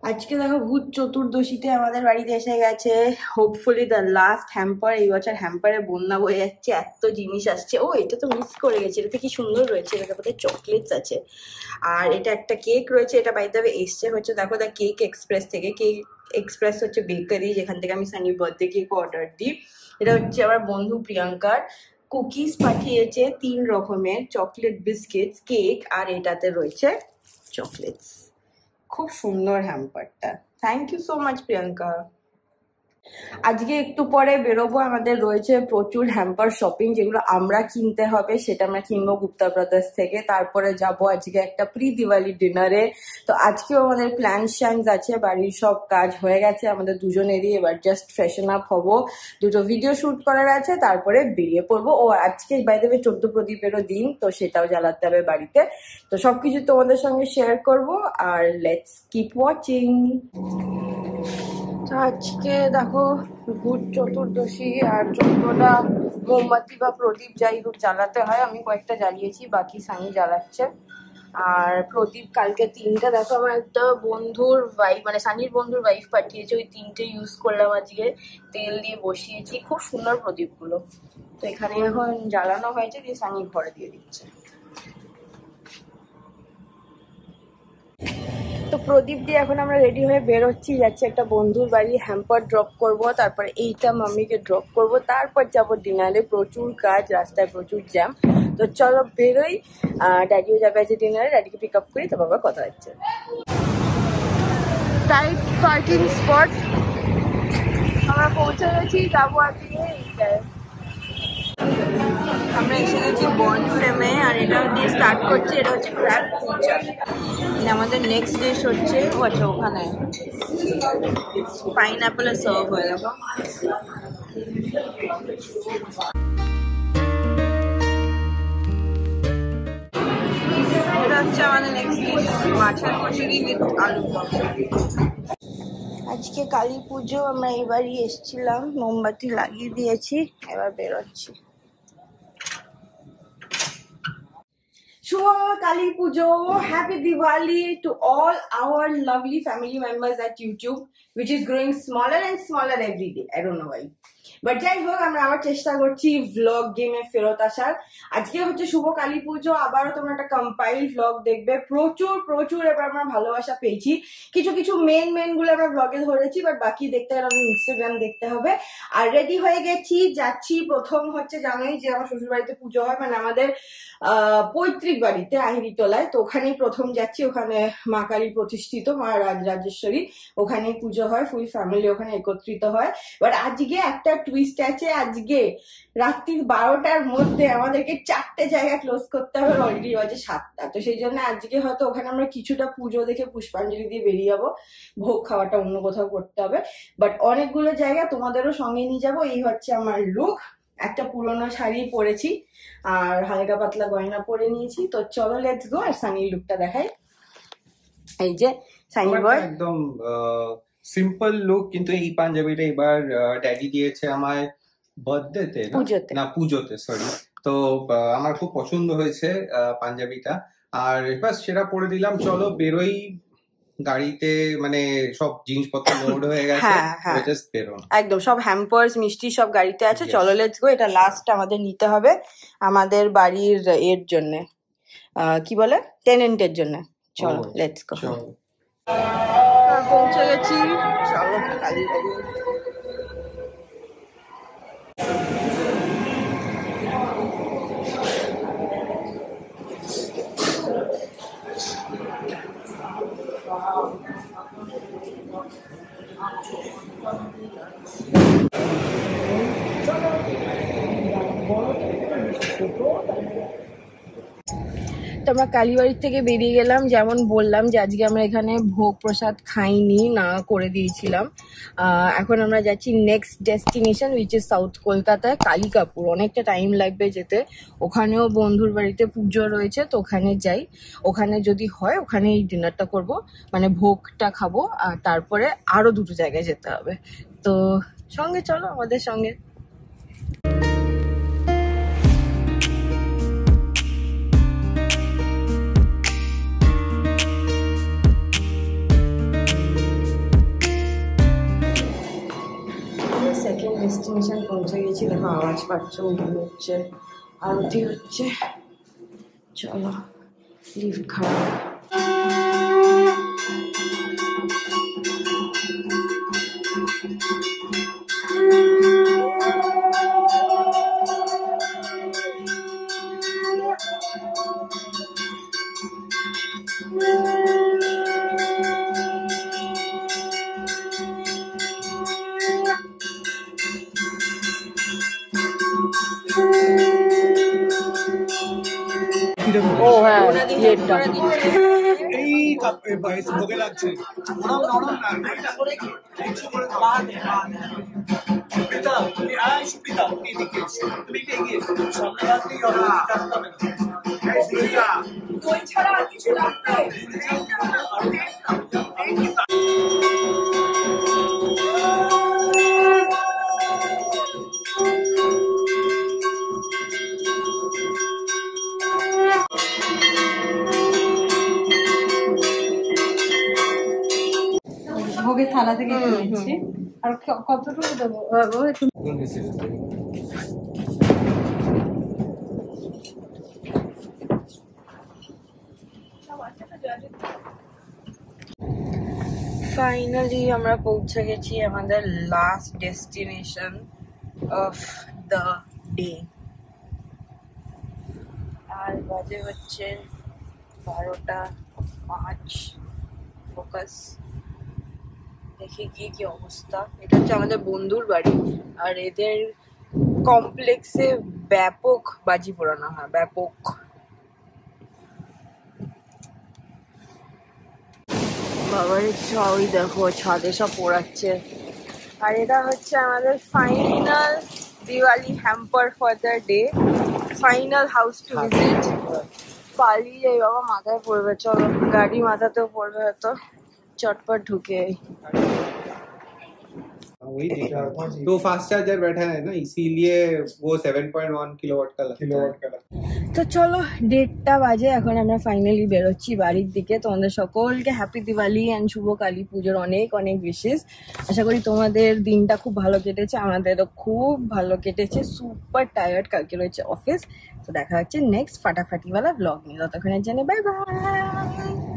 আজকে দেখো ভূত চতুর্দশীতে আমাদের বাড়িতে এসে গেছে হোপফুলি দ্য লাস্ট হ্যাম্পার। এই বছর হ্যাম্পারে বন্যা বয়ে যাচ্ছে, এত জিনিস আসছে। ও এটা তো মিস করে গেছে, এটাতে কি সুন্দর রয়েছে, এটাতে বোধহয় চকলেটস আছে। আর এটা একটা কেক রয়েছে, এটা বাইরে দেবে এসছে হচ্ছে দেখো দ্য কেক এক্সপ্রেস থেকে। কেক এক্সপ্রেস হচ্ছে বেকারি, যেখান থেকে আমি সানির বার্থডে কেক অর্ডার দিই। এটা হচ্ছে আমার বন্ধু প্রিয়াঙ্কার। কুকিজ পাঠিয়েছে 3 রকমের, চকলেট বিস্কিটস, কেক, আর এটাতে রয়েছে চকলেটস। খুব সুন্দর হ্যাম্পারটা। Thank you so much Priyanka. আজকে একটু পরে বেরোবো, আমাদের রয়েছে প্রচুর হ্যাম্পার শপিং, যেগুলো আমরা কিনতে হবে, সেটা আমরা কিনবো গুপ্তা ব্রাদার্স থেকে। তারপরে যাব আজকে একটা প্রি দিওয়ালি ডিনারে। তো আজকেও আমাদের প্ল্যান শ্যান্স আছে, বাড়ির সব কাজ হয়ে গেছে আমাদের দুজনেরই, এবার জাস্ট ফ্রেশন আপ হবো, দুটো ভিডিও শুট করার আছে, তারপরে বেরিয়ে পড়বো। ও আজকে বাইরে দেবে 14 প্রদীপেরও দিন, তো সেটাও জ্বালাতে হবে বাড়িতে। তো সবকিছু তোমাদের সঙ্গে শেয়ার করবো, আর লেটস কিপ ওয়াচিং। আজকে দেখো ভূত চতুর্দশী, আর 14টা মোমবাতি বা প্রদীপ যাই হোক জ্বালাতে হয়। আমি কয়েকটা জ্বালিয়েছি, বাকি সানি জ্বালাচ্ছে। আর প্রদীপ কালকে 3টা দেখো আমার একটা বন্ধুর ওয়াইফ, মানে সানির বন্ধুর ওয়াইফ পাঠিয়েছে, ওই 3টে ইউজ করলাম আজকে, তেল দিয়ে বসিয়েছি। খুব সুন্দর প্রদীপগুলো। তো এখানে এখন জ্বালানো হয়েছে, দিয়ে সানি ঘরে দিয়ে দিচ্ছে। তো প্রদীপ দিয়ে এখন আমরা রেডি হয়ে বেরোচ্ছি, যাচ্ছি একটা বন্ধুর বাড়ি, হ্যাম্পার ড্রপ করব, তারপরে এইটা মাম্মিকে ড্রপ করব, তারপর যাবো ডিনারে। প্রচুর কাজ, রাস্তায় প্রচুর জ্যাম। তো চলো বেরোই, ড্যাডিও যাবে আছে ডিনারে, ড্যাডিকে পিক আপ করি, তারপর আবার কথা হচ্ছে। টাইট পার্কিং স্পট আমরা পৌঁছে গেছি, যাবো আজকে এইটায়। আমরা এসে গেছি বন্ড ফ্রেমে, আর এটা দিয়ে স্টার্ট করছি। এটা হচ্ছে ক্র্যাব কুলচা। আমাদের নেক্সট ডিশ হচ্ছে, ও আচ্ছা ওখানে পাইনঅ্যাপেলের সার্ভ হয়ে দেখো। এটা হচ্ছে আমাদের নেক্সট ডিশ, মাছের কচুরি উইথ আলু দম। আজকে কালী পুজো, আমরা এবারই এসেছিলাম, মোমবাতি লাগিয়ে দিয়েছি, এবার বেরোচ্ছি। Shubha Kali Pujo, happy Diwali to all our lovely family members at YouTube, which is growing smaller and smaller every day. I don't know why. But যাই হোক, আমরা আবার চেষ্টা করছি ভ্লগ গেমে ফেরত আসার। আজকে হচ্ছে শুভ কালী পুজো, আবারও তোমরা একটা কম্পাইল ভ্লগ দেখবে। প্রচুর প্রচুর এবার আমরা ভালোবাসা পেয়েছি। কিছু কিছু মেন গুলো আমরা ভ্লগে ধরেছি, বাট বাকি দেখতে গেলে আমাদের ইনস্টাগ্রাম দেখতে হবে। আর রেডি হয়ে গেছি, যাচ্ছি। প্রথম হচ্ছে জানোই যে আমার শ্বশুর বাড়িতে পুজো হয়, মানে আমাদের পৈতৃক বাড়িতে আহিরিতলায়। তো ওখানেই প্রথম যাচ্ছি, ওখানে মা কালী প্রতিষ্ঠিত, মা রাজরাজেশ্বরী, ওখানেই পুজো হয়, ফুল ফ্যামিলি ওখানে একত্রিত হয়। বাট আজকে একটা টুইস্ট আছে, আজকে রাত্রি 12টার মধ্যে আমাদেরকে 4টে জায়গা ক্লোজ করতে হবে, অলরেডি বাজে 7টা। তো সেই জন্য আজকে হয়তো ওখানে আমরা কিছুটা পুজো দেখে পুষ্পাঞ্জলি দিয়ে বেরিয়ে যাবো, ভোগ খাওয়াটা অন্য কোথাও করতে হবে। বাট অনেকগুলো জায়গা তোমাদেরও সঙ্গে নিয়ে যাবো। এই হচ্ছে আমার লুক, একটা পুরোনো শাড়ি পরেছি আর হালকা পাতলা গয়না পরে নিয়েছি। তো চলো লেটস গো, আর সানির লুকটা দেখাই। এই যে সানি বয়, একদম সিম্পল লুক, কিন্তু এই পাঞ্জাবিটা এবার ড্যাডি দিয়েছে আমায় বার্থডেতে না পুজোতে, সরি। তো আমার খুব পছন্দ হয়েছে পাঞ্জাবিটা, আর বাস সেটা পরে দিলাম। চলো বেরোই, গাড়িতে মানে সব জিনিসপত্র লোড হয়ে গেছে, জাস্ট বেরো। একদম সব হ্যাম্পার্স মিষ্টি সব গাড়িতে আছে। চলো লেটস গো। এটা লাস্ট আমাদের নিতে হবে আমাদের বাড়ির এর জন্য, কি বলে, টেনেন্টের জন্য। চলো লেটস গো। পৌঁছে গেছি, চলো কালী বাড়ি। তো আমরা কালীবাড়ির থেকে বেরিয়ে গেলাম। যেমন বললাম যে আজকে আমরা এখানে ভোগ প্রসাদ খাইনি, না করে দিয়েছিলাম। এখন আমরা যাচ্ছি next destination, which is south কলকাতায় কালিকাপুর। অনেকটা টাইম লাগবে যেতে, ওখানেও বন্ধুর বাড়িতে পুজো রয়েছে, তো ওখানে যাই। ওখানে যদি হয় ওখানেই ডিনারটা করব, মানে ভোগটা খাবো, আর তারপরে আরো 2টো জায়গায় যেতে হবে। তো সঙ্গে চলো, আমাদের সঙ্গে। ডেস্টিনেশন পৌঁছে গেছি। দেখো আওয়াজ পাচ্ছ, ওগুলো হচ্ছে আরতি হচ্ছে। চলো, লিফট খারাপ। ও হ্যাঁ, ইয়েটা এই ভোগে লাগছে। দই ছাড়া আর কিছু লাগবে? ভোগের থালা থেকে নিচ্ছি। আর কতটুকু দেবো? ফাইনালি আমরা পৌঁছে গেছি আমাদের last destination of the day. আর বাজে হচ্ছে 12:05। ফোকাস, দেখি গিয়ে কি অবস্থা। এটা হচ্ছে আমাদের বন্ধুর বাড়ি, আর এদের কমপ্লেক্সে ব্যাপক বাজি পোড়ানো হয়, ব্যাপক। বাবার ইচ্ছা, ওই দেখো ছাদে সব পোড়াচ্ছে। আর এটা হচ্ছে আমাদের final Diwali hamper for the day, final house to visit. পালিয়ে যাই বাবা, মাথায় পড়বে। চলো, গাড়ি মাথাতেও পড়বে হয়তো, चटपट ढुके। वही दिख रहा था। तो फास्ट चार्जर बैठा है ना, इसीलिए वो 7.1 किलोवाट का लगता है। তো চলো, 1:30 বাজে, এখন আমরা ফাইনালি বেরোচ্ছি বাড়ির দিকে। তোমাদের সকলকে হ্যাপি দিওয়ালি অ্যান্ড শুভ কালী পুজোর অনেক অনেক উইশেস। আশা করি তোমাদের দিনটা খুব ভালো কেটেছে, আমাদেরও খুব ভালো কেটেছে। সুপার টায়ার্ড, কালকে রয়েছে অফিস। তো দেখা হচ্ছে নেক্সট ফাটাফাটিওয়ালা ব্লগ নিয়ে। ততক্ষণের জন্য বাই বাই।